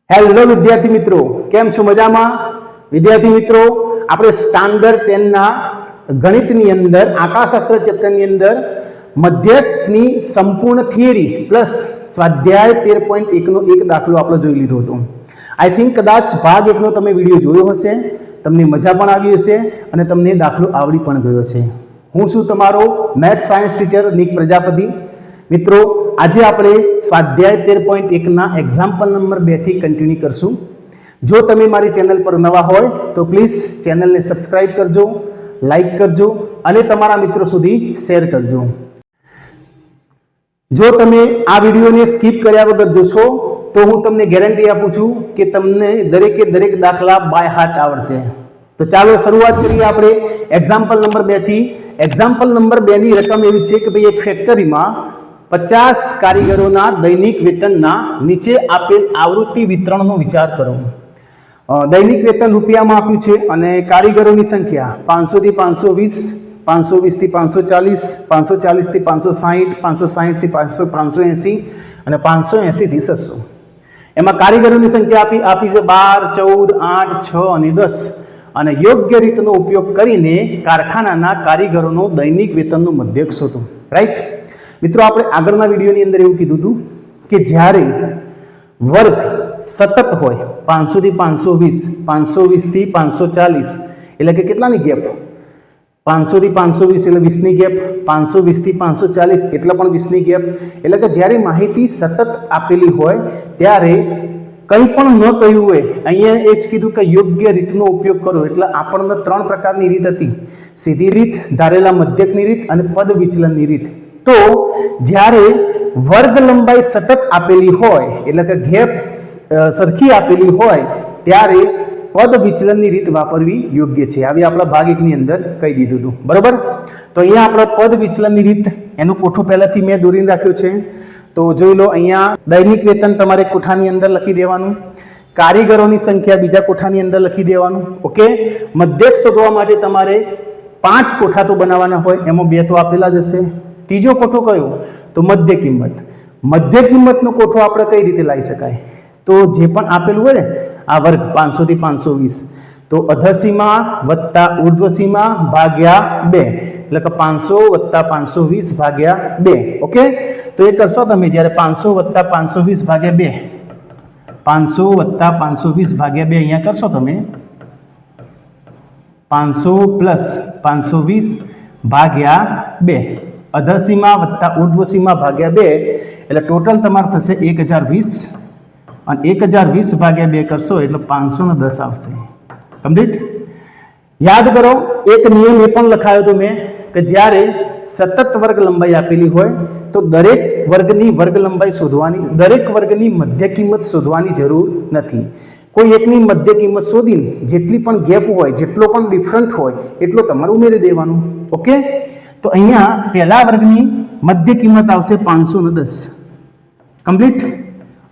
Hello વિદ્યાર્થી મિત્રો, કેમ છો? મજામાં? વિદ્યાર્થી મિત્રો, આપણે સ્ટાન્ડર્ડ 10 ના ગણિતની અંદર આંકડાશાસ્ત્ર ચેપ્ટરની અંદર મધ્યકની સંપૂર્ણ થિયરી પ્લસ સ્વાધ્યાય 13.1 નો એક દાખલો આપણે જોઈ લીધો હતો. આઈ થિંક કદાચ ભાગ 1 નો તમે વિડીયો જોયો હશે, તમને મજા પણ આવી હશે અને તમને દાખલો આવડી પણ ગયો છે. હું છું તમારો maths science teacher Nick Prajapati. મિત્રો, આજે આપણે સ્વાધ્યાય 13.1 ના એક્ઝામ્પલ નંબર 2 થી કન્ટિન્યુ કરશું. જો તમે મારી ચેનલ પર નવા હોય તો પ્લીઝ ચેનલને સબસ્ક્રાઇબ કરજો, લાઈક કરજો અને તમારા મિત્રો સુધી શેર કરજો. જો તમે આ વિડીયોને સ્કીપ કર્યા વગર જોશો તો હું તમને ગેરંટી આપું છું કે તમને દરેકે દરેક દાખલા બાય હાર્ટ આવડશે. તો ચાલો શરૂઆત કરીએ આપણે એક્ઝામ્પલ નંબર 2 થી. એક્ઝામ્પલ નંબર 2 ની રકમ એવી છે કે ભાઈ એક ફેક્ટરીમાં 50 કારીગરોના દૈનિક વેતનના નીચે આપેલ આવૃત્તિ વિતરણનો વિચાર કરો. દૈનિક વેતન રૂપિયામાં આપ્યું છે અને કારીગરોની સંખ્યા 500 થી 520, 520 થી 540, 540 થી 560, 560 થી 580 અને 580 થી 600. એમાં કારીગરોની સંખ્યા આપી છે 12, 14, 8, 6 અને 10 અને યોગ્ય રીતનો ઉપયોગ કરીને કારખાનાના કારીગરોનો દૈનિક વેતનનું મધ્યક શોધો. રાઈટ મિત્રો, આપણે આગળના વિડીયોની અંદર એવું કીધું હતું કે જ્યારે વર્ગ સતત હોય 500 થી 520, 520 થી 540 એટલે કે કેટલાની ગેપ? 500 થી 520 એટલે 20 ની ગેપ, 520 થી 540 એટલે પણ 20 ની ગેપ. એટલે કે જ્યારે માહિતી સતત આપેલી હોય ત્યારે કંઈ પણ ન કહ્યું હોય, અહીંયા એ જ કીધું કે યોગ્ય રીતનો ઉપયોગ કરો. એટલે આપણને 3 પ્રકારની રીત હતી: સીધી રીત, ધારેલા મધ્યકની રીત અને પદ વિચલનની રીત. તો જ્યારે વર્ગ લંબાઈ સતત આપેલી હોય એટલે કે ગેપ સરખી આપેલી હોય ત્યારે પદ વિચલનની રીત વાપરવી યોગ્ય છે. આવી આપણા ભાગ 1 ની અંદર કહી દીધું હતું, બરોબર? તો અહીંયા આપણે પદ વિચલનની રીત એનું કોઠું પહેલાથી મેં દોરીને રાખ્યું છે. તો જોઈ લો, અહીંયા દૈનિક વેતન તમારે કોઠાની અંદર લખી દેવાનું, કારીગરોની સંખ્યા બીજા કોઠાની અંદર લખી દેવાનું. ઓકે, મધ્યક શોધવા માટે તમારે 5 કોઠા તો બનાવવાના હોય, એમાં 2 તો આપેલા જ હશે. ત્રીજો કોઠો કયો? તો મધ્ય કિંમત. મધ્ય કિંમતનો કોઠો આપણે કઈ રીતે લાવી શકાય? તો જે પણ આપેલું હોય ને, આ વર્ગ 500 થી 520 તો અધસીમા વત્તા ઉર્ધ્વસીમા ભાગ્યા 2 એટલે કે 500 વત્તા 520 ભાગ્યા 2. ઓકે, તો એ કરશો તમે જ્યારે 500 વત્તા 520 ભાગ્યા 2, 500 વત્તા 520 ભાગ્યા 2 અહીંયા કરશો તમે 500 પ્લસ 520 ભાગ્યા 2, અધસીમા વત્તા ઉર્ધ્વસીમા ભાગ્યા 2 એટલે ટોટલ તમારે થશે 1020 અને 1020 ભાગ્યા 2 કરશો એટલે 510 આવશે. કમ્પ્લીટ? યાદ કરો, એક નિયમ એ પણ લખાયો હતો મેં કે જ્યારે સતત વર્ગ લંબાઈ આપેલી હોય તો દરેક વર્ગની વર્ગ લંબાઈ શોધવાની, દરેક વર્ગની મધ્ય કિંમત શોધવાની જરૂર નથી. કોઈ એકની મધ્ય કિંમત શોધીને જેટલી પણ ગેપ હોય, જેટલો પણ ડિફરન્ટ હોય એટલો તમારે ઉમેરી દેવાનું. ઓકે, તો અહીંયા પહેલા વર્ગની મધ્ય કિંમત આવશે 510. કમ્પ્લીટ?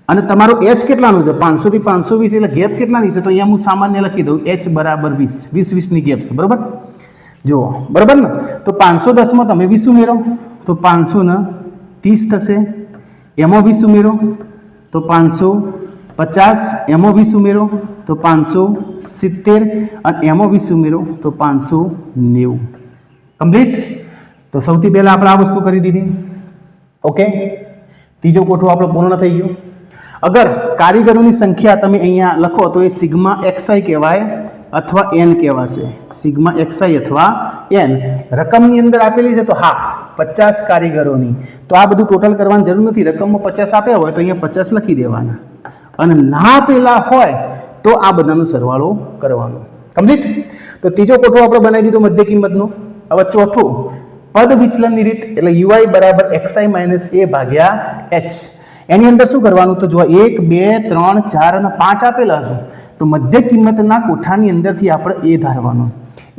અને તમારો h કેટલાનો છે? 500 થી 520 એટલે ગેપ કેટલાની છે? તો અહીંયા હું સામાન્ય લખી દઉં, h બરાબર 20. 20 ની ગેપ છે, બરાબર? જુઓ, બરાબર ને? તો 510 માં તમે 20 ઉમેરો તો 530 થશે. એમાં 20 ઉમેરો તો 550, એમાં 20 ઉમેરો તો 570 અને એમાં 20 ઉમેરો તો 590. કમ્પ્લીટ? તો સૌથી પહેલા આપણે આ વસ્તુ કરી દીધી. ઓકે, ત્રીજો કોઠો આપણો પૂર્ણ થઈ ગયો. અગર કારીગરોની સંખ્યા તમે અહીંયા લખો તો એ સિગ્મા xi કહેવાય અથવા n કહેવાશે. સિગ્મા xi અથવા n રકમની અંદર આપેલી છે તો હા 50 કારીગરોની. તો આ બધું ટોટલ કરવાની જરૂર નથી. રકમમાં 50 આપ્યા હોય તો અહીંયા 50 લખી દેવાના અને ના આપેલા હોય તો આ બધાનો સરવાળો કરવાનો. કમ્પ્લીટ? તો ત્રીજો કોઠો આપણે બનાવી દીધો મધ્ય કિંમતનો. હવે ચોથું પદ વિચલનની રીત એટલે ui બરાબર xi માઇનસ a ભાગ્યા h. એની અંદર શું કરવાનું? તો જો 1, 2, 3, 4 અને 5 આપેલા છે તો મધ્ય કિંમતના કોઠાની અંદરથી આપણે a ધારવાનું.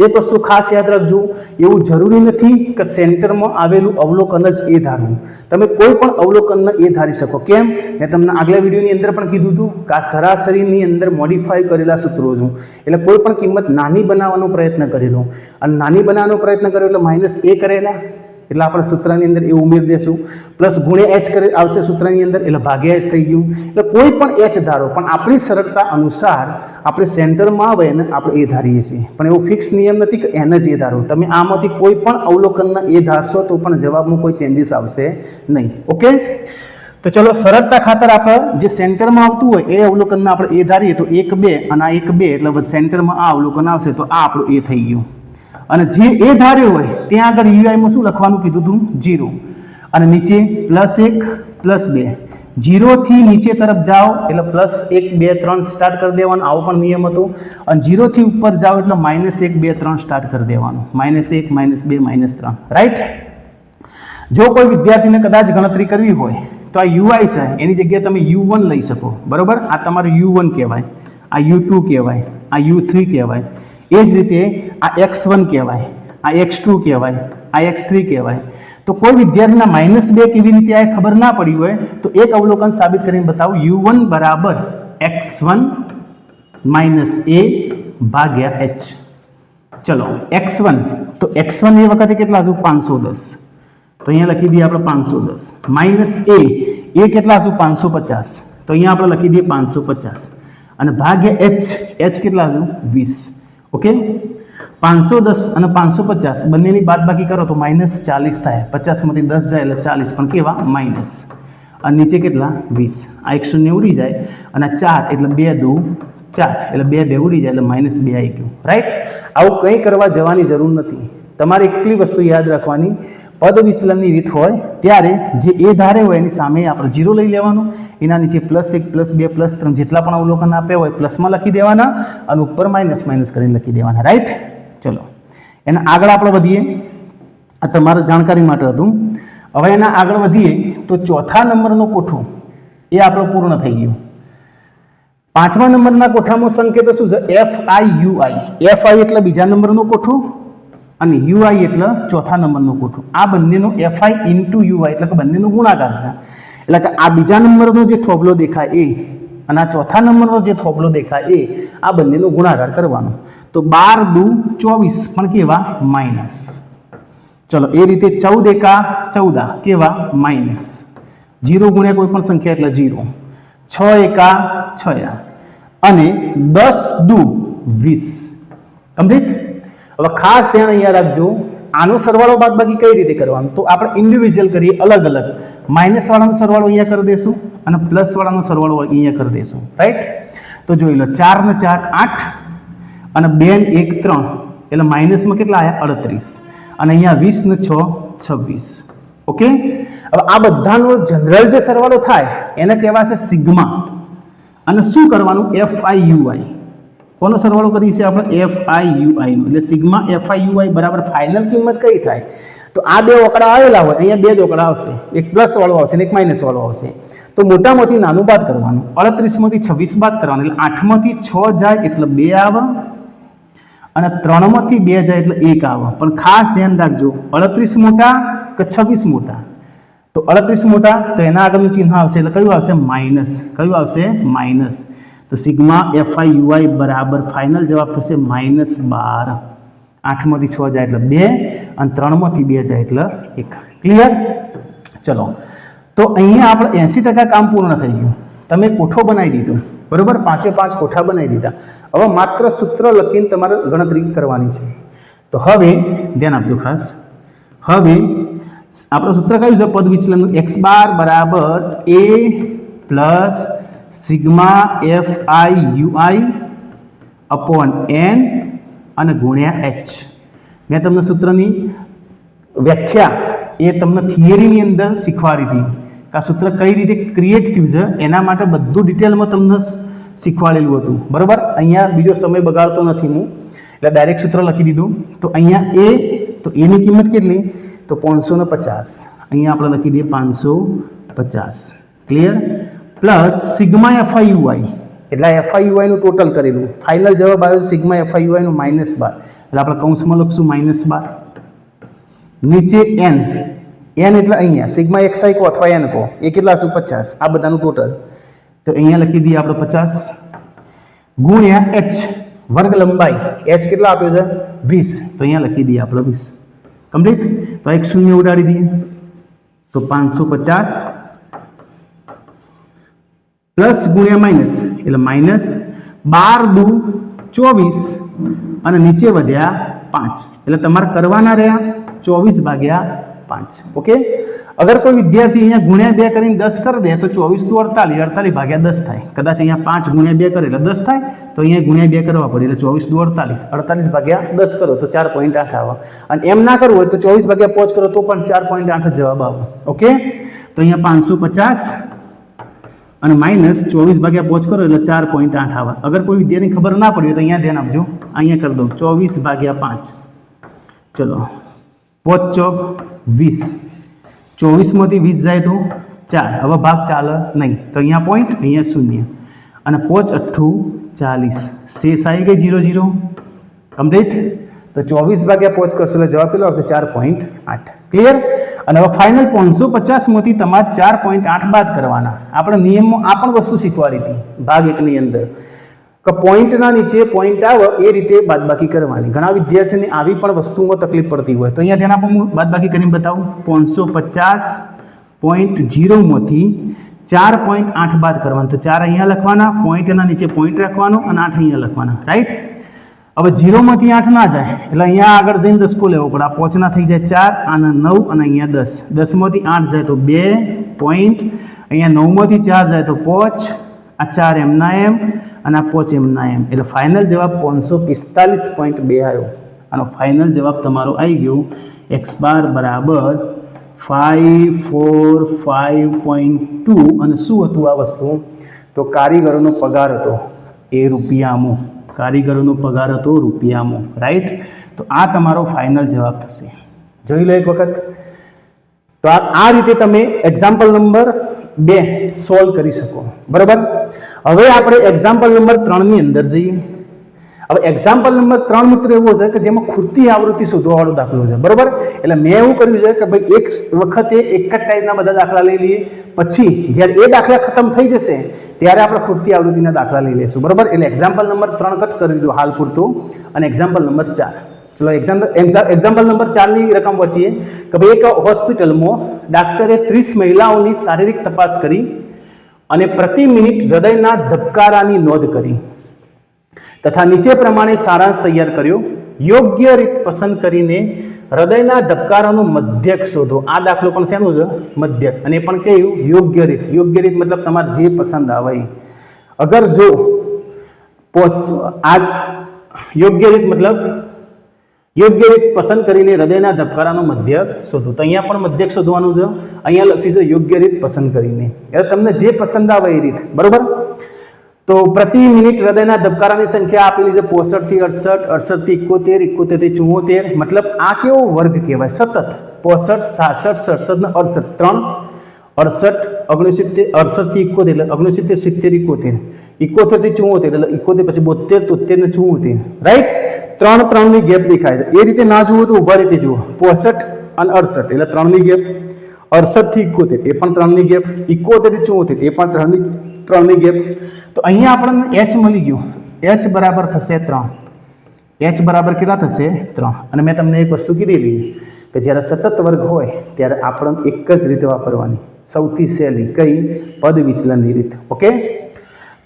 એક વસ્તુ ખાસ યાદ રાખજો, એવું જરૂરી નથી કે સેન્ટરમાં આવેલું અવલોકન જ એ ધારવું. તમે કોઈ પણ અવલોકનને એ ધારી શકો. કેમ? મેં તમને આગલા વિડીયોની અંદર પણ કીધું હતું કે આ સરાસરીની અંદર મોડિફાઈ કરેલા સૂત્રો છું. એટલે કોઈ પણ કિંમત નાની બનાવવાનો પ્રયત્ન કરેલો અને નાની બનાવવાનો પ્રયત્ન કર્યો એટલે -a કરેલા, એટલે આપણે સૂત્રની અંદર એ ઉમેરી દેશું, પ્લસ ગુણ્યા h કરે આવશે સૂત્રની અંદર એટલે ભાગ્યા h થઈ ગયું. એટલે કોઈ પણ h ધારો, પણ આપણી સરળતા અનુસાર આપણે સેન્ટરમાં આવે ને આપણે એ ધારીએ છીએ, પણ એવું ફિક્સ નિયમ નથી કે એને જ એ ધારો. તમે આમાંથી કોઈ પણ અવલોકનના એ ધારશો તો પણ જવાબમાં કોઈ ચેન્જીસ આવશે નહીં. ઓકે, તો ચલો સરળતા ખાતર આપણે જે સેન્ટરમાં આવતું હોય એ અવલોકનના આપણે એ ધારીએ તો 1 2 અને આ 1 2 એટલે સેન્ટરમાં આ અવલોકન આવશે તો આ આપણું એ થઈ ગયું. અને જે એ ધાર્યો હોય ત્યાં આગળ યુઆઈમાં શું લખવાનું કીધું હતું? 0. અને નીચે +1 +2, 0 થી નીચે તરફ જાઓ એટલે +1 2 3 સ્ટાર્ટ કરી દેવાનું, આવો પણ નિયમ હતો. અને 0 થી ઉપર જાઓ એટલે -1 2 3 સ્ટાર્ટ કરી દેવાનું, -1 -2 -3. રાઈટ. જો કોઈ વિદ્યાર્થીને કદાચ ગણતરી કરવી હોય તો આ યુઆઈ છે એની જગ્યાએ તમે u1 લઈ શકો. બરોબર, આ તમારું u1 કહેવાય, આ u2 કહેવાય, આ u3 કહેવાય. એ જ રીતે આ x1 કહેવાય, આ x2 કહેવાય, આ x3 કહેવાય. તો કોઈ વિદ્યાર્થીના -2 કેવી રીતે આ ખબર ના પડી હોય તો એક અવલોકન સાબિત કરીને બતાવો. u1 બરાબર x1 - a ભાગ્યા h. ચલો x1, તો x1 એ વખતે કેટલા હતું? 510. તો અહીંયા લખી દઈએ આપણે 510. -a એ કેટલા હતું? 550. તો અહીંયા આપણે લખી દઈએ 550. અને ભાગ્યા h કેટલા હતું? 20. ઓકે, 510 અને 550 બંનેની બાદબાકી કરો તો -40 થાય. 50 માંથી 10 જાય એટલે 40, પણ કેવા? માઇનસ. અને નીચે કેટલા? 20. આ 190 ઉડી જાય અને 4 એટલે 2 2 4 એટલે 2 2 ઉડી જાય એટલે -2 આવી ગયું. રાઈટ. આવું કંઈ કરવા જવાની જરૂર નથી. તમારે એકલી વસ્તુ યાદ રાખવાની, પદ વિચલનની રીત હોય ત્યારે જે એ ધારે હોય એની સામે આપણે 0 લઈ લેવાનું, એના નીચે +1 +2 +3 જેટલા પણ અવલોકન આપ્યા હોય પ્લસમાં લખી દેવાના અને ઉપર માઇનસ કરીને લખી દેવાના. રાઈટ. ચલો એના આગળ આપણે વધીએ. આ તમારા જાણકારી માટે હતું. હવે એના આગળ વધીએ તો ચોથા નંબરનો કોઠો એ આપણો પૂર્ણ થઈ ગયું. પાંચમા નંબરના કોઠામાં સંકેતો શું છે? FI FI એટલે બીજા નંબરનો કોઠો અને UI એટલે ચોથા નંબરનો કોઠો. આ બંનેનો FI * UI એટલે કે બંનેનો ગુણાકાર છે. એટલે કે આ બીજા નંબરનો જે થોભલો દેખાય એ અને આ ચોથા નંબરનો જે થોભલો દેખાય એ, આ બંનેનો ગુણાકાર કરવાનો. તો 12 2 24 પણ કેવા? માઇનસ. ચલો એ રીતે 14 એકા 14 કેવા? માઇનસ. 0 ગુણ્યા કોઈ પણ સંખ્યા એટલે 0. 6 એકા 6 અને 10 2 20. કમ્પ્લીટ. હવે ખાસ ધ્યાન અહીંયા રાખજો, આનો સરવાળો બાદબાકી કઈ રીતે કરવાનો? તો આપણે ઇન્ડિવિજ્યુઅલ કરીએ, અલગ અલગ. માઇનસ વાળાનો સરવાળો અહીંયા કરી દેશું અને પ્લસ વાળાનો સરવાળો અહીંયા કરી દેશું. રાઈટ. તો જોઈ લો, 4 ને 4 8 અને 2 ને 1 3 એટલે માઇનસમાં કેટલા આવ્યા? 38. અને અહીંયા 20 ને 6 26. ઓકે. હવે આ બધાનો જનરલ જે સરવાળો થાય એને કહેવાશે સિગ્મા. અને શું કરવાનું? FI/UI. કોનો સરવાળો કરીએ છીએ આપણે? FI/UI નો. એટલે સિગ્મા FI/UI બરાબર ફાઇનલ કિંમત કઈ થાય? તો આ બે ઓકડા આવેલા હોય, અહીંયા બે જ ઓકડા આવશે, એક પ્લસ વાળો આવશે અને એક માઇનસ વાળો આવશે. તો મોટામાંથી નાનું બાદ કરવાનું. 38 માંથી 26 બાદ કરવાનું એટલે 8 માંથી 6 જાય એટલે 2 આવે અને 3 માંથી 2 જાય એટલે 1 આવે. પણ ખાસ ધ્યાન રાખજો, 38 મોટા કે 26 મોટા? તો 38 મોટા, તો એના આગળનું ચિહ્ન આવશે એટલે કયું આવશે? માઇનસ. કયું આવશે? માઇનસ. તો સિગ્મા FI/UI બરાબર ફાઇનલ જવાબ થશે -12. 8 માંથી 6 જાય એટલે 2 અને 3 માંથી 2 જાય એટલે 1. ક્લિયર? ચલો, તો અહીંયા આપણે 80% કામ પૂર્ણ થઈ ગયું. તમે કોઠો બનાવી દીધો. બરોબર, 5 કોઠા બનાવી દીધા. હવે માત્ર સૂત્ર લખીને તમારે ગણતરી કરવાની છે. તો હવે ધ્યાન આપજો ખાસ. હવે આપણું સૂત્ર કયું છે? પદ વિચલનનું. x બાર બરાબર a plus sigma FI/UI upon n અને ગુણ્યા h. મેં તમને સૂત્રની વ્યાખ્યા એ તમને થિયરીની અંદર શીખવાડી હતી કે આ સૂત્ર કઈ રીતે ક્રિએટ થયું છે, એના માટે બધું ડિટેલમાં તમને શીખવાડેલું હતું. બરાબર, અહીંયા બીજો સમય બગાડતો નથી હું, એટલે ડાયરેક્ટ સૂત્ર લખી દીધું. તો અહીંયા તો એની કિંમત કેટલી? તો 550. અહીંયા આપણે લખી દઈએ 550. ક્લિયર? પ્લસ સિગ્મા FI/UI એટલે FI/UI નું ટોટલ કરેલું. ફાઇનલ જવાબ આવ્યો સિગ્મા FI/UI નું -12. એટલે આપણે કૌંસમાં લખશું -12. નીચે n એટલે અહીંયા સિગ્મા xi કો અથવા n કો, એ કેટલા છે? 50. આ બધાનું ટોટલ. તો અહીંયા લખી દઈએ આપણે 50 ગુણ્યા h વર્ગ લંબાઈ. h કેટલા આપ્યો છે? 20. તો અહીંયા લખી દઈએ આપણે 20. કમ્પ્લીટ. તો એક શૂન્ય ઉડાડી દઈએ તો 550 પ્લસ ગુણ્યા માઇનસ એટલે માઇનસ 12 દુ 24 અને નીચે વધ્યા 5 એટલે તમારે કરવાના રહ્યા 24/5. ઓકે, અગર કોઈ વિદ્યાર્થી અહીંયા ગુણ્યા 2 કરીને 10 કરી દે તો 24 દુ 48, 48/10 થાય. કદાચ અહીંયા 5 ગુણ્યા 2 કરે એટલે 10 થાય, તો અહીંયા ગુણ્યા 2 કરવા પડે એટલે 24 દુ 48, 48/10 કરો તો 4.8 આવે. અને એમ ના કરવું હોય તો 24/5 કરો તો પણ 4.8 જવાબ આવે. ઓકે, તો અહીંયા 550 અને માઇનસ 24/5 કરો એટલે 4.8 આવે. અગર કોઈ વિદ્યાર્થીને ખબર ના પડી તો અહીંયા ધ્યાન આપજો, અહીંયા કરી દઉં 24/5. ચલો 5 ચોક 20, 24 માંથી 20 જાય તો 4. હવે ભાગ ચાલે નહીં તો અહીંયા પોઈન્ટ, અહીંયા શૂન્ય અને 5 8 40, શેષ આવી ગઈ 0 0 કમ્પ્લીટ. તો 24/5 કરશો એટલે જવાબ કેટલો આવશે? 4.8. ક્લિયર? અને હવે ફાઇનલ 550 માંથી તમારે 4.8 બાદ કરવાના. આપણે નિયમમાં આ પણ વસ્તુ શીખવાડી હતી ભાગ 1 ની અંદર કે પોઈન્ટના નીચે પોઈન્ટ આવે એ રીતે બાદબાકી કરવાની. ઘણા વિદ્યાર્થીઓને આવી પણ વસ્તુમાં તકલીફ પડતી હોય તો અહીંયા ધ્યાન આપો, હું બાદબાકી કરીને બતાવું. 550.0 માંથી 4.8 બાદ કરવાનું. તો 4 અહીંયા લખવાના, પોઈન્ટના નીચે પોઈન્ટ રાખવાનો અને 8 અહીંયા લખવાના. રાઈટ? હવે 0 માંથી 8 ના જાય એટલે અહીંયા આગળ જઈને દસકો લેવો પડે. આ 5 ના થઈ જાય 4 અને 9 અને અહીંયા 10. 10 માંથી 8 જાય તો 2 પોઈન્ટ, અહીંયા 9 માંથી 4 જાય તો 5, આ 4 એમના એમ અને આ 5 એમના એમ. એટલે ફાઇનલ જવાબ 545.2 આવ્યો. આનો ફાઇનલ જવાબ તમારો આવી ગયો x બાર બરાબર 545.2. અને શું હતું આ વસ્તુ? તો કારીગરોનો પગાર હતો એ રૂપિયામાં. કારીગરોનો પગાર હતો રૂપિયામાં. રાઈટ? તો આ તમારો ફાઇનલ જવાબ થશે. જોઈ લો એક વખત. તો આ રીતે તમે એક્ઝામ્પલ નંબર 2 સોલ્વ કરી શકો. બરાબર? હવે આપણે એક્ઝામ્પલ નંબર 3 ની અંદર જઈએ. હવે એક્ઝામ્પલ નંબર 3 મિત્રો એવો છે કે જેમાં ખૂટતી આવૃત્તિ શોધવાવાળો દાખલો છે. બરાબર? એટલે મેં એવું કર્યું છે કે ભાઈ એક વખતે એક જ ટાઈપના બધા દાખલા લઈ લઈએ, પછી જ્યારે એ દાખલા ખતમ થઈ જશે ત્યારે આપણે ખૂટતી આવૃત્તિના દાખલા લઈ લઈશું. બરાબર? એટલે એક્ઝામ્પલ નંબર 3 કટ કરી દીધું હાલ પૂરતું અને એક્ઝામ્પલ નંબર 4. ચલો એક્ઝામ્પલ નંબર 4 ની રકમ વાંચીએ કે ભાઈ એક હોસ્પિટલમાં ડાક્ટરે 30 મહિલાઓની શારીરિક તપાસ કરી અને પ્રતિ મિનિટ હૃદયના ધબકારાની નોંધ કરી તથા નીચે પ્રમાણે સારાંશ તૈયાર કર્યો. યોગ્ય રીત પસંદ કરીને હૃદયના ધબકારાનો મધ્યક શોધો. આ દાખલો પણ શેનું છે? મધ્યક. અને એ પણ કેવું? યોગ્ય રીત. યોગ્ય રીત મતલબ તમારે જે પસંદ આવે. અગર જો આ યોગ્ય રીત મતલબ યોગ્ય રીત પસંદ કરીને હૃદયના ધબકારાનો મધ્યક શોધો. તો અહીંયા પણ મધ્યક શોધવાનું છે. અહીંયા લખ્યું છે યોગ્ય રીત પસંદ કરીને. એટલે તમને જે પસંદ આવે એ રીત. બરોબર? તો પ્રતિ મિનિટ હૃદયના ધબકારાની સંખ્યા આપેલી છે 65 થી 68, 68 થી 71, 71 થી 74. મતલબ આ કેવો વર્ગ કહેવાય? સતત 65, 66, 67 ને 68. 3 68, 69, 68 થી 71 એટલે 69, 70, 71, 71 થી 74 એટલે 71 પછી 72, 73 ને 74. રાઈટ? 3 3 ની ગેપ દેખાય છે. એ રીતે ના જુઓ તો ઉભા રીતે જુઓ. 65 અને 68 એટલે 3 ની ગેપ. 68 થી 71 એ પણ 3 ની ગેપ. 71 થી 74 એ પણ 3 ની ગેપ. તો અહીંયા આપણને h મળી ગયું. h બરાબર થશે 3. h બરાબર કેટલા થશે? 3. અને મેં તમને એક વસ્તુ કીધેલી કે જ્યારે સતત વર્ગ હોય ત્યારે આપણે એક જ રીતે વાપરવાની. સૌથી સહેલી કઈ? પદ વિચલનની રીત. ઓકે?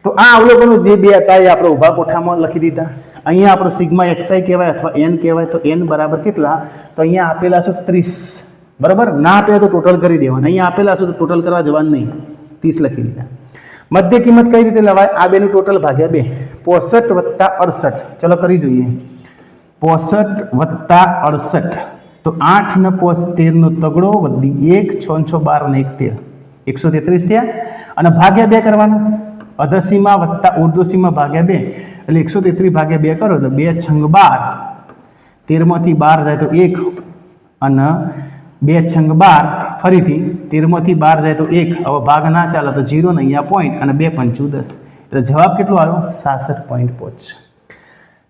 તો આ અવલોકનો જે બે હતા એ આપણે ઉભા કોઠામાં લખી દીધા. અહીંયા આપણો સિગ્મા xi કહેવાય અથવા n કહેવાય. તો n બરાબર કેટલા? તો અહીંયા આપેલા છે 30. બરાબર? ના આપેલા તો ટોટલ કરી દેવાના. અહીંયા આપેલા છે તો ટોટલ કરવા જવાનું નહીં. 30 લખી દીધા. મધ્ય કિંમત કઈ રીતે લવાય? આ બેનું ટોટલ ભાગ્યા 2. 65 વત્તા 68. ચલો કરી જોઈએ. 65 વત્તા 68 તો 8 ને 13 નો તગડો વધી 1, 6 6 12 ને 1 13, 133 થયા. અને ભાગ્યા 2 કરવાના. અધસીમા વત્તા ઉર્ધ્વસીમા ભાગ્યા 2 એટલે 133 ભાગ્યા 2 કરો તો 2 છંગ 12. 13 માંથી 12 જાય તો 1 અને 2 છંગ 12 ફરીથી 13 માંથી 12 જાય તો 1. હવે ભાગ ના ચાલે તો 0 ને અહીંયા પોઈન્ટ અને 2 પંચું 10. એટલે જવાબ કેટલો આવ્યો? 66.5.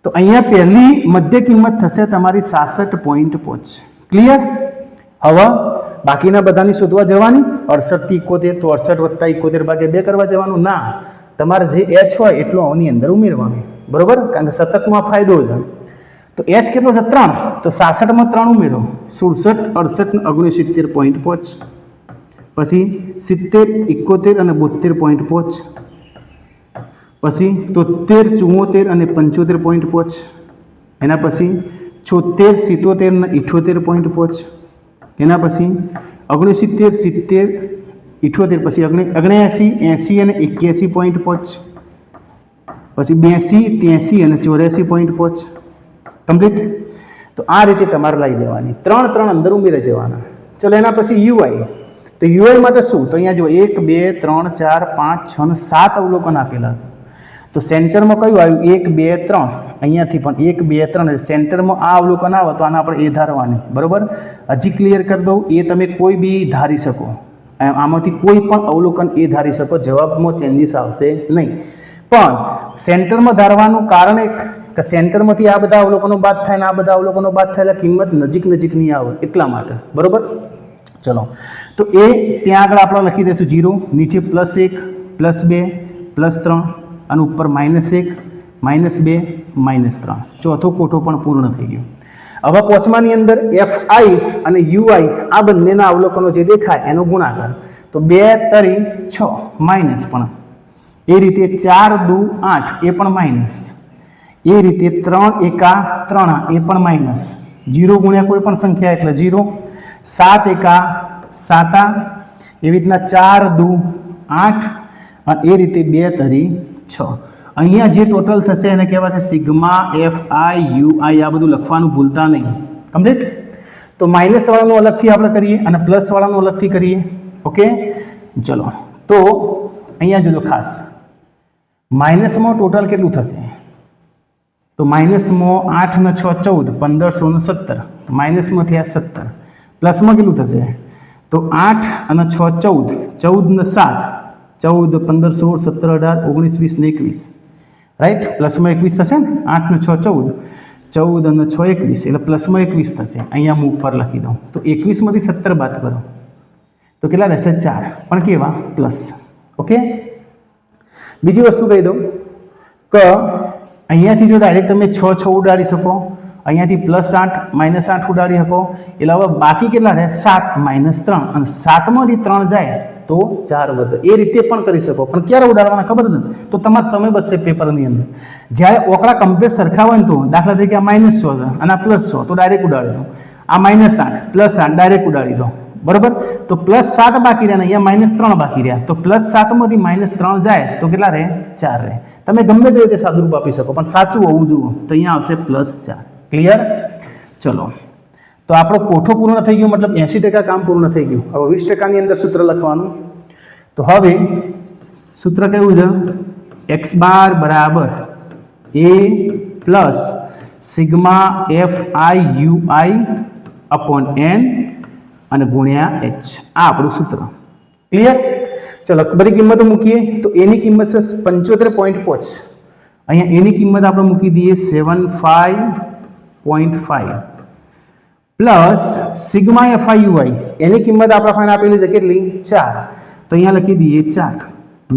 તો અહીંયા પહેલી મધ્ય કિંમત થશે તમારી 66.5. ક્લિયર? હવે બાકીના બધાની શોધવા જવાની. 68 થી 71 તો 68 વત્તા 71 ભાગ્યા 2 કરવા જવાનું. ના, તમારે જે h હોય એટલું આની અંદર ઉમેરવાનું. બરોબર? કારણ કે સતતમાં ફાયદો છે. તો h કેટલો છે 3, તો 66 માં 3 ઉમેરો 67, 68, 69.5, પછી 70, 71 અને 72.5, પછી 73, 74 અને 75.5, એના પછી 76, 77 અને 78.5, એના પછી 69, 70, 78, પછી 79, 80 અને 81.5, પછી 82, 83 અને 84.5 કમ્પ્લીટ. તો આ રીતે તમારે લઈ લેવાની 3 અંદર ઉમેરી જવાના. ચલો એના પછી યુઆઈ. તો યુઆઈ માટે શું? તો અહીંયા જો 1 2 3 4 5 6 અને 7 અવલોકન આપેલા છે. તો સેન્ટરમાં કયું આવ્યું? 1 2 3. અહીંયાથી પણ 1 2 3 સેન્ટરમાં આ અવલોકન આવે તો આને આપણે એ ધારવાની. બરોબર, હજી ક્લિયર કરી દઉં, એ તમે કોઈ બી ધારી શકો, આમાંથી કોઈ પણ અવલોકન એ ધારી શકો, જવાબમાં ચેન્જીસ આવશે નહીં. પણ સેન્ટરમાં ધારવાનું કારણ એક કે સેન્ટરમાંથી આ બધા અવલોકનો બાદ થાય ને આ બધા અવલોકનો બાદ થાય એટલે કિંમત નજીક નહીં આવે એટલા માટે. બરોબર, ચલો તો એ ત્યાં આગળ આપણે લખી દઈશું 0, નીચે +1, +2, +3 અને ઉપર -1, -2, -3. ચોથો કોઠો પણ પૂર્ણ થઈ ગયો. હવે પોચમાની અંદર fi અને ui આ બંનેના અવલોકનો જે દેખાય એનો ગુણાકાર. તો 2 3 6 માઇનસ, પણ એ રીતે 4 2 8 એ પણ માઇનસ, એ રીતે 3 1 3 એ પણ માઇનસ, 0 ગુણ્યા કોઈ પણ સંખ્યા એટલે 0, 7 1 7, એવી રીતના 4 2 8 અને એ રીતે 2 3 6. અહીંયા જે ટોટલ થશે એને કહેવાય છે સિગ્મા fi ui. આ બધું લખવાનું ભૂલતા નહીં. કમ્પ્લીટ. તો માઇનસ વાળાનું અલગથી આપણે કરીએ અને પ્લસ વાળાનું અલગથી કરીએ. ઓકે, ચલો તો અહીંયા જોજો ખાસ, માઇનસમાં ટોટલ કેટલું થશે? તો માઇનસમાં 8 ને 6 14, 15 ને 17, માઇનસમાં થયા 17. પ્લસમાં કેટલું થશે? તો 8 અને 6 14, 14 ને 7 14, 15 16 17 18 19 20 ને 21, રાઈટ. પ્લસમાં 21 થશે ને, 8 ને 6 14, 14 અને 6 21 એટલે પ્લસમાં 21 થશે. અહીંયા હું ઉપર લખી દઉં તો 21 માંથી 17 બાદ કરો તો કેટલા રહેશે? 4, પણ કેવા? પ્લસ. ઓકે, બીજી વસ્તુ કહી દઉં કે અહીંયાથી જો ડાયરેક્ટ તમે 6 6 ઉડાડી શકો, અહીંયાથી +8 -8 ઉડાડી શકો, એટલે હવે બાકી કેટલા રહે? 7 -3, અને 7માંથી 3 જાય તો 4 વધે. એ રીતે પણ કરી શકો, પણ ક્યારે ઉડાડવાના ખબર છે? તો તમારો સમય બચશે પેપરની અંદર. જ્યારે ઓકળા કમ્પ્લીટ સરખા હોય ને, તો દાખલા તરીકે આ -100 છે અને આ +100, તો ડાયરેક્ટ ઉડાડી દો. આ -8 +8 ડાયરેક્ટ ઉડાડી દો. બરોબર, તો +7 બાકી રહ્યા ને અહીંયા -3 બાકી રહ્યા, તો +7માંથી -3 જાય તો કેટલા રહે? 4 રહે. તમે ગમે તે રીતે સાદુરૂપ આપી શકો, પણ સાચું હોવું જોઈએ. તો અહીંયા આવશે +4. ક્લિયર? ચલો, તો આપણો કોઠો પૂર્ણ થઈ ગયો, મતલબ 80% કામ પૂર્ણ થઈ ગયું. હવે 20%ની અંદર સૂત્ર લખવાનું. તો હવે સૂત્ર કેવું છે? x બાર બરાબર a plus sigma fi ui upon n અને ગુણ્યા h. આ આપણું સૂત્ર. ક્લિયર? ચલો બધી કિંમતો મૂકીએ. તો એની કિંમત છે 75.5. અહીંયા એની કિંમત આપણે મૂકી દઈએ 75.5 પ્લસ સિગ્મા fi ui એની કિંમત આપણે પાસે આપેલી છે કેટલી? 4. તો અહીંયા લખી દઈએ 4.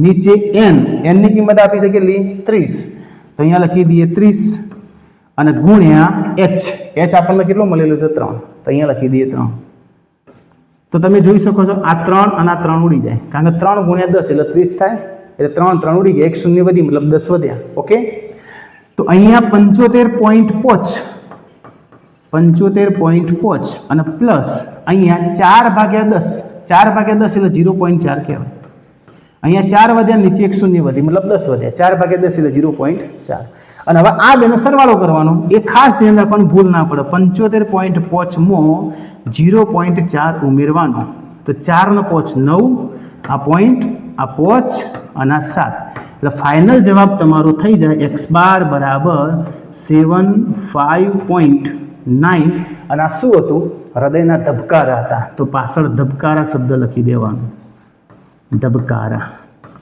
નીચે n ની કિંમત આપી છે કેટલી? 30. તો અહીંયા લખી દઈએ 30 અને ગુણ્યા h આપણને કેટલો મળેલો છે? 3. તો અહીંયા લખી દઈએ 3. તો તમે જોઈ શકો છો આ 3 અને આ 3 ઉડી જાય, કારણ કે 3 ગુણ્યા 10 એટલે 30 થાય, એટલે 3 ઉડી ગયા, 1 શૂન્ય વધી મતલબ 10 વધ્યા. ઓકે, તો અહીંયા 75.5 અને પ્લસ અહીંયા 4/10, 4/10 એટલે 0.4 કહેવાય. અહીંયા 4 વધ્યા, નીચે 1 શૂન્ય વધી મતલબ 10 વધ્યા, 4/10 એટલે 0.4. અને હવે આ બેનો સરવાળો કરવાનો, એ ખાસ ધ્યાન રાખવાનું, ભૂલ ના પડે. 75.5 માં 0.4 ઉમેરવાનો, તો 4 નો 5 9, આ પોઈન્ટ, આ 5 અને આ 7, એટલે ફાઇનલ જવાબ તમારો થઈ જાય x બાર બરાબર 75.9. અને આ શું હતું? હૃદયના ધબકારા હતા, તો પાછળ ધબકારા શબ્દ લખી દેવાનો, ધબકારા.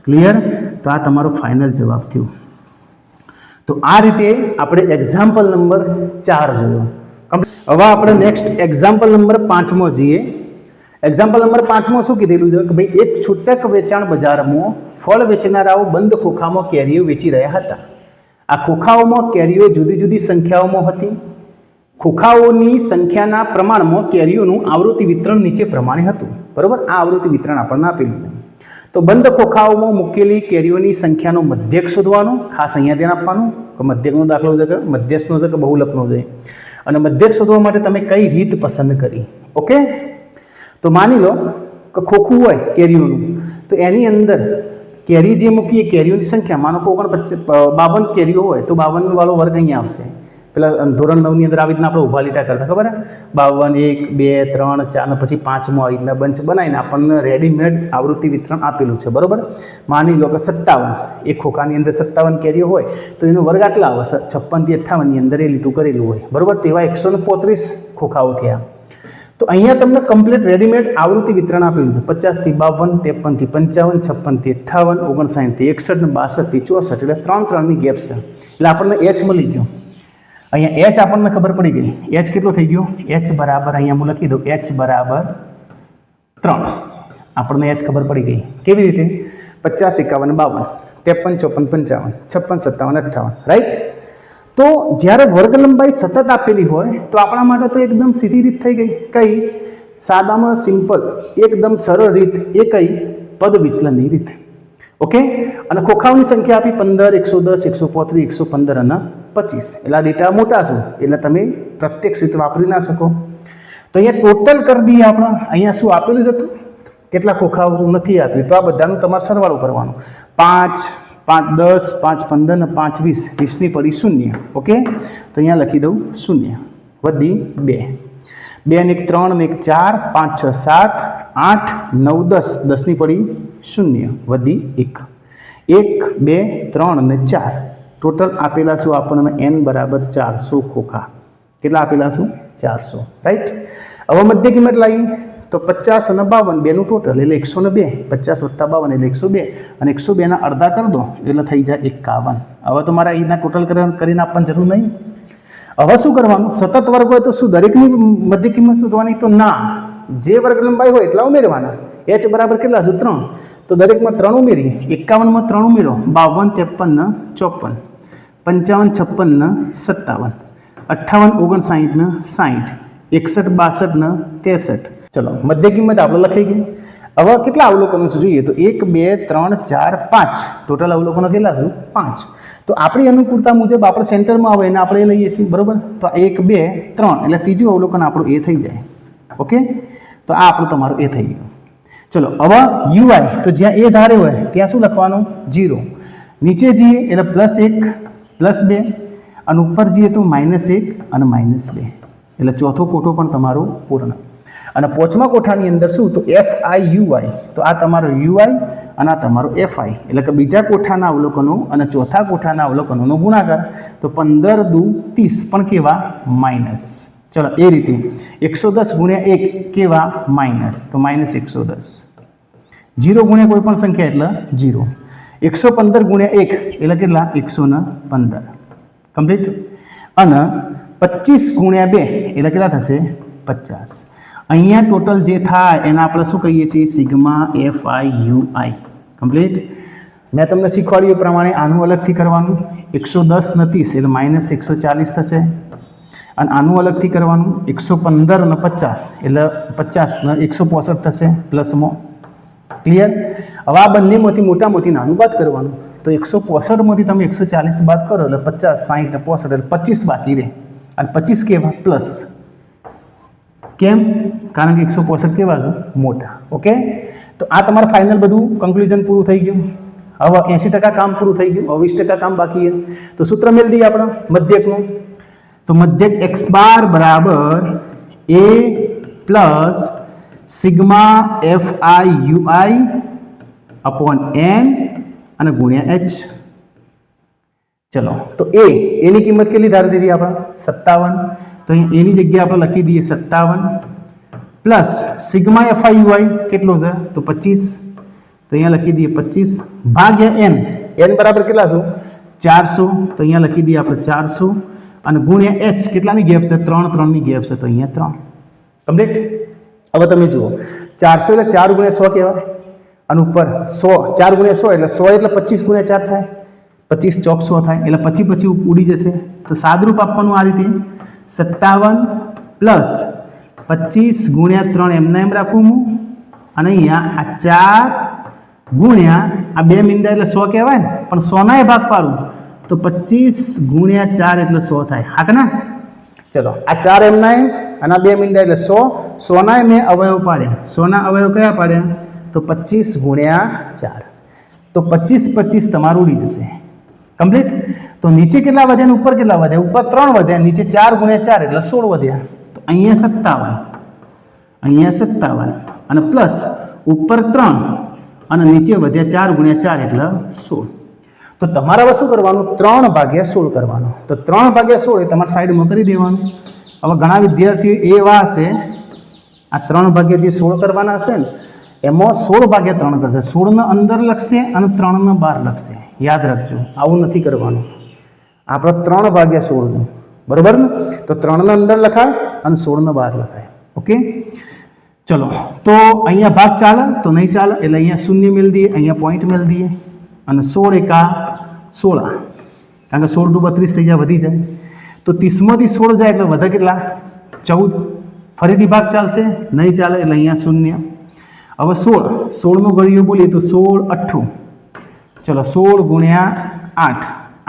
ક્લિયર? તો આ તમારો ફાઇનલ જવાબ થયો. તો આ રીતે આપણે એક્ઝામ્પલ નંબર 4 જોયો. હવે આપણે નેક્સ્ટ એક્ઝામ્પલ નંબર 5 જઈએ. એક્ઝામ્પલ નંબર 5 શું કીધેલું છે કે ભાઈ એક છૂટક વેચાણ બજારમાં ફળ વેચનારાઓ બંધ ખોખામાં કેરીઓ વેચી રહ્યા હતા. આ ખોખાઓમાં કેરીઓ જુદી જુદી સંખ્યાઓમાં હતી. ખોખાઓની સંખ્યાના પ્રમાણમાં કેરીઓનું આવૃત્તિ વિતરણ નીચે પ્રમાણે હતું. બરોબર, આ આવૃત્તિ વિતરણ આપણને આપેલું છે. તો બંધ ખોખાઓમાં મૂકેલી કેરીઓની સંખ્યાનો મધ્યક શોધવાનો. ખાસ અહીંયા ધ્યાન આપવાનું કે મધ્યકનો દાખલો છે કે મધ્યસ્થનો છે કે બહુલકનો છે, અને મધ્યક શોધવા માટે તમે કઈ રીત પસંદ કરી. ઓકે, તો માની લો કે ખોખું હોય કેરીઓનું, તો એની અંદર કેરી જે મૂકીએ કેરીઓની સંખ્યા, માનો કે 52 કેરીઓ હોય તો 52 વાળો વર્ગ અહીંયા આવશે. પેલા ધોરણ 9 ની અંદર આવી રીતના આપણે ઉભા લીટા કરતા, ખબર હે? 52 1 2 3 4 અને પછી 5મો આવી રીતના બંચ બનાવીને આપણને રેડીમેડ આવૃત્તિ વિતરણ આપેલું છે. બરોબર, માની લો કે 57, એક ખોખાની અંદર 57 કેરીઓ હોય તો એનો વર્ગ આટલા આવે. 56 થી 58 ની અંદર એ લીટું કરેલું હોય. બરોબર, તેવા 135 ખોખાઓ થયા. તો અહીંયા તમને કમ્પ્લીટ રેડીમેડ આવૃત્તિ વિતરણ આપેલું છે. 50 થી 52, 53 થી 55, 56 થી 58, 59 થી 61, 62 થી 64, એટલે 3 ની ગેપ છે. એટલે આપણને H મળી ગયો. અહીંયા H આપણને ખબર પડી ગઈ. H કેટલો થઈ ગયો? H બરાબર, અહીંયા હું લખી દઉં, H બરાબર 3. આપણને H ખબર પડી ગઈ. કેવી રીતે? 50 51 52 53 54 55 57 58, રાઈટ? તો જ્યારે વર્ગ લંબાઈ સતત આપેલી હોય તો આપણા માટે તો એકદમ સીધી રીત થઈ ગઈ. કઈ? સાદામાં સિમ્પલ, એકદમ સરળ રીત. એ કઈ? પદ વિચલનની રીત. ઓકે, અને ખોખાઓની સંખ્યા આપી 15 110 135 115 અને 25. એટલે આ ડેટા મોટા છે એટલે તમે પ્રત્યક્ષ રીત વાપરી ના શકો. તો અહીંયા ટોટલ કરી દઈએ આપણે. અહીંયા શું આપેલું હતું? કેટલા ખોખાઓ નથી આપ્યું, તો આ બધાનું તમારે સરવાળો કરવાનો. 5 5 10 5 15 અને 5 20, 20 ની પડી 0. ઓકે, તો અહીંયા લખી દઉં 0 વધી 2, 2 ને 1 3 ને 1 4 5 6 7 8 9 10, 10 ની પડી 0 વધી 1, 1 2 3 અને 4. ટોટલ આપેલા શું આપણને? n બરાબર 400 ખોખા. કેટલા આપેલા શું? 400, રાઈટ? હવે મધ્ય કિંમત લાવી તો 50 અને 52 બેનું ટોટલ એટલે 102. 50 વત્તા 52 એટલે 102, અને 102 ના અડધા કરી દો એટલે થઈ જાય 51. હવે તો મારે અહીંના ટોટલ કરીને આપવાની જરૂર નહીં. હવે શું કરવાનું? સતત વર્ગ હોય તો શું દરેકની મધ્ય કિંમત શોધવાની? તો ના, જે વર્ગ લંબાઈ હોય એટલા ઉમેરવાના. H બરાબર કેટલા છે? 3. તો દરેકમાં 3 ઉમેરીએ. 51માં 3 ઉમેરો, 52 53 ને 54, 55 56 ને 57, 58 59 ને 60, 61 62 ને 63. ચલો, મધ્ય કિંમત આપણે લખાઈ ગઈ. હવે કેટલા અવલોકનો છે જોઈએ તો 1 2 3 4 5, ટોટલ અવલોકનો કેટલા છે? 5. તો આપણી અનુકૂળતા મુજબ આપણે સેન્ટરમાં આવે એને આપણે લઈએ છીએ. બરોબર, તો 1 2 3 એટલે ત્રીજું અવલોકન આપણું એ થઈ જાય. ઓકે, તો આ આપણું તમારું એ થઈ ગયું. ચલો, હવે UI તો જ્યાં એ ધારે હોય ત્યાં શું લખવાનું? 0. નીચે જઈએ એટલે +1 +2, અને ઉપર જઈએ તો -1 અને -2, એટલે ચોથો કોઠો પણ તમારો પૂર્ણ. અને પાંચમા કોઠાની અંદર શું? તો FIUI. તો આ તમારો UI અને આ તમારો FI, એટલે કે બીજા કોઠાના અવલોકનો અને ચોથા કોઠાના અવલોકનોનો ગુણાકાર. તો 15 દુ 30 પણ કેવા? માઇનસ. ચલો, એ રીતે 110 ગુણ્યા 1 કેવા? માઇનસ, તો -110. 0 ગુણ્યા કોઈ પણ સંખ્યા એટલે 0. 115 ગુણ્યા 1 એટલે કેટલા? 115. કમ્પ્લીટ. અને 25 ગુણ્યા 2 એટલે કેટલા થશે? 50. અહીંયા ટોટલ જે થાય એને આપણે શું કહીએ છીએ? Sigma FIUI. કમ્પ્લીટ. મેં તમને શીખવાડ્યું એ પ્રમાણે આનું અલગથી કરવાનું. 110 ને 30 એટલે -140 થશે. અને આનું અલગથી કરવાનું. 115 અને 50 એટલે 50 ને 165 થશે પ્લસમાં. ક્લિયર? હવે આ બંનેમાંથી મોટામાંથી નાનું બાદ કરવાનું. તો 165 માંથી તમે 140 બાદ કરો એટલે 50 60 ને 65 એટલે 25 બાકી રહે. અને 25 કેવા? પ્લસ. કેમ? કારણ કે 165 કેવા છે? મોટા. ઓકે, તો આ તમારું ફાઇનલ બધું કન્ક્લુઝન પૂરું થઈ ગયું. હવે 80% કામ પૂરું થઈ ગયું. હવે 20% કામ બાકી છે. તો સૂત્ર મેળ દઈએ આપણે મધ્યકનું. તો મધ્યક x બાર બરાબર a plus sigma FIUI upon n અને ગુણ્યા h. ચલો, તો એની કિંમત કેટલી ધારી દીધી આપણે? 57. તો અહીં એની જગ્યાએ આપણે લખી દઈએ 57 પ્લસ સિગ્મા FIUI કેટલો છે? તો 25. તો અહીંયા લખી દઈએ 25 ભાગ્યા n બરાબર કેટલા છે? 400. તો અહીંયા લખી દઈએ આપણે 400 અને ગુણ્યા h. કેટલાની ગેપ છે? 3 ની ગેપ છે. તો અહીંયા 3. કમ્પ્લીટ. હવે તમે જુઓ 400 એટલે 4 ગુણ્યા 100 કહેવાય, અને ઉપર 100 4 ગુણ્યા 100 એટલે 100 એટલે 25 ગુણ્યા 4 થાય. 25 ચોક 100 થાય એટલે પછી ઉડી જશે. તો સાદરૂપ આપવાનું આ રીતે 57 પ્લસ 25 ગુણ્યા 3 એમને એમ રાખું હું, અને અહીંયા આ 4 ગુણ્યા આ 2 મીંડા એટલે 100 કહેવાય ને, પણ 100 નાય ભાગ પાડું તો 25 ગુણ્યા 4 એટલે 100 થાય. હા કે ના? ચલો આ 4 એમના અને આ 2 મીંડા એટલે 100. 100 ના મેં અવયવ પાડ્યા. 100 ના અવયવ કયા પાડ્યા? તો 25 ગુણ્યા 4. તો 25 25 તમારું ઉડી જશે. કમ્પ્લીટ. તો નીચે કેટલા વધ્યા ને ઉપર કેટલા વધ્યા? ઉપર 3 વધ્યા, નીચે 4 ગુણ્યા 4 એટલે 16 વધ્યા. તો અહીંયા 57 અને પ્લસ ઉપર 3 અને નીચે વધ્યા 4 ગુણ્યા 4 એટલે 16. તો તમારે હવે શું કરવાનું? 3 ભાગ્યા 16 કરવાનું. તો 3 ભાગ્યા 16 એ તમારે સાઈડમાં કરી દેવાનું. હવે ઘણા વિદ્યાર્થીઓ એવા હશે આ 3 ભાગ્યા જે 16 કરવાના હશે ને એમાં 16 ભાગ્યા 3 કરશે. 16 ને અંદર લખશે અને 3 ને બહાર લખશે. યાદ રાખજો, આવું નથી કરવાનું. આપણે 3 ભાગ્યા 16, બરોબર ને? તો 3 ને અંદર લખાય અને 16 ને બહાર લખાય. ઓકે, ચલો. તો અહીંયા ભાગ ચાલે તો નહીં ચાલે, એટલે અહીંયા શૂન્ય મેળ દઈએ, અહીંયા પોઈન્ટ મેળ દઈએ, અને 16 એકા 16, કારણ કે 16 દુ 32 થઈ જાય, વધી જાય. તો 30 માંથી 16 જાય એટલે વધે કેટલા? 14. ફરીથી ભાગ ચાલશે? નહીં ચાલે, એટલે અહીંયા શૂન્ય. હવે 16 નો ગળિયો બોલીએ તો 16 8. ચલો 16 ગુણ્યા 8,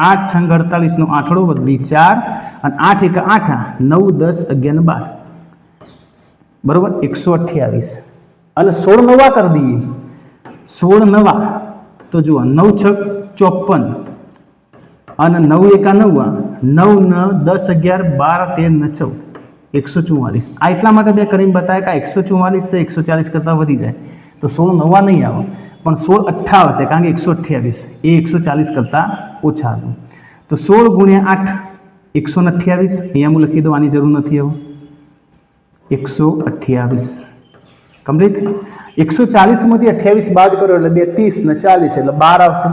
8 છંગ 48 નો આંકડો બદલી 4 અને 8 એકા 8, 9 10 11 12, બરોબર 128. અને 16 નવા કરી દઈએ. 16 નવા તો જુઓ 9 છ 54 અને 9 એકા 9, 9 ને 10 11 12 13 ને 14, 144. આ એટલા માટે મેં કરીને બતાવ્યા કે 144 છે, 140 કરતાં વધી જાય તો 16 નવા નહીં આવે, પણ 16 8 આવશે, કારણ કે 128 એ 140 કરતાં ઓછા હતું. તો 16 ગુણ્યા 8 128. અહીંયા હું લખી દઉં, આની જરૂર નથી. હવે 128 કમ્પ્લીટ. 140 માંથી 28 બાદ કરો એટલે 2 30 ને 40 એટલે 12 આવશે.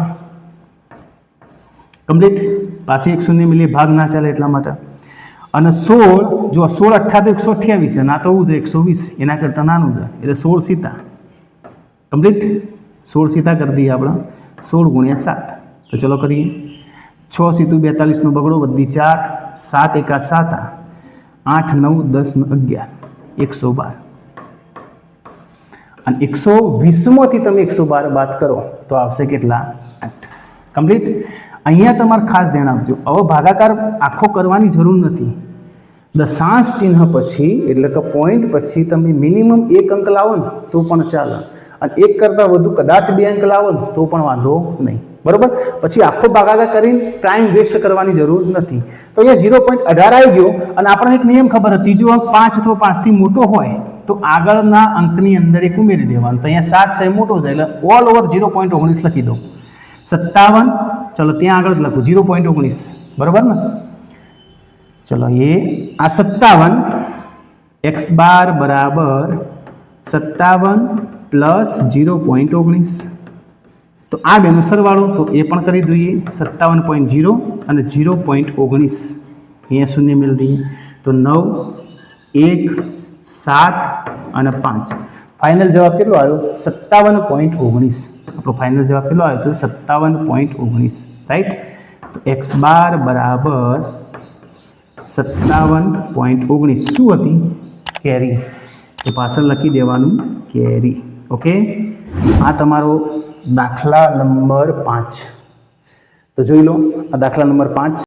કમ્પ્લીટ. પાછી 1 શૂન્ય મિલી ભાગ ના ચાલે એટલા માટે. અને 16 જો 16 8 તો 128 છે, ના તો શું છે 120, એના કરતાં નાનું છે, એટલે 16 સીતા. કમ્પ્લીટ. 16 સીતા કરી દઈએ આપણે. 16 ગુણ્યા 7. તો ચલો કરીએ. 6 સીતું 42 નો બગડો બધી 4, 7 એકા 7, 8 9 10 ને 11, 112. અને 120 માંથી તમે 112 બાદ કરો તો આવશે કેટલા? 8. કમ્પ્લીટ. અહીંયા તમારે ખાસ ધ્યાન આપજો, હવે ભાગાકાર આખો કરવાની જરૂર નથી. દશાંશ ચિહ્ન પછી એટલે કે પોઈન્ટ પછી તમે મિનિમમ 1 અંક લાવો ને તો પણ ચાલે, અને 1 કરતાં વધુ કદાચ 2 અંક લાવો ને તો પણ વાંધો નહીં, બરોબર. પછી આખો ભાગાકાર કરીને ટાઈમ વેસ્ટ કરવાની જરૂર નથી. તો અહીંયા 0.18 આવી ગયો, અને આપણને એક નિયમ ખબર હતી, જો અંક 5 અથવા 5 થી મોટો હોય તો આગળના અંકની અંદર એક ઉમેરી દેવાનું. તો અહીંયા 7 છે મોટો થાય એટલે ઓલ ઓવર 0.19 લખી દો. 57, ચલો ત્યાં આગળ જ લખું 0.19, બરોબર ને? ચલો આ 57 x બાર બરાબર 57 પ્લસ 0.19. તો આ બેનો સરવાળો તો એ પણ કરી દઈએ. 57.0 અને 0.19 અહીંયા શૂન્ય મેળ દઈએ તો 9 1 7 અને 5. ફાઇનલ જવાબ કેટલો આવ્યો? 57.19. આપણો ફાઇનલ જવાબ કેટલો આવ્યો છે? 57.19. રાઈટ. તો x બાર બરાબર 57.19 શું હતી? કેરી. તો પાછળ લખી દેવાનું કેરી. ઓકે, આ તમારો દાખલા નંબર 5. તો જોઈ લો, આ દાખલા નંબર 5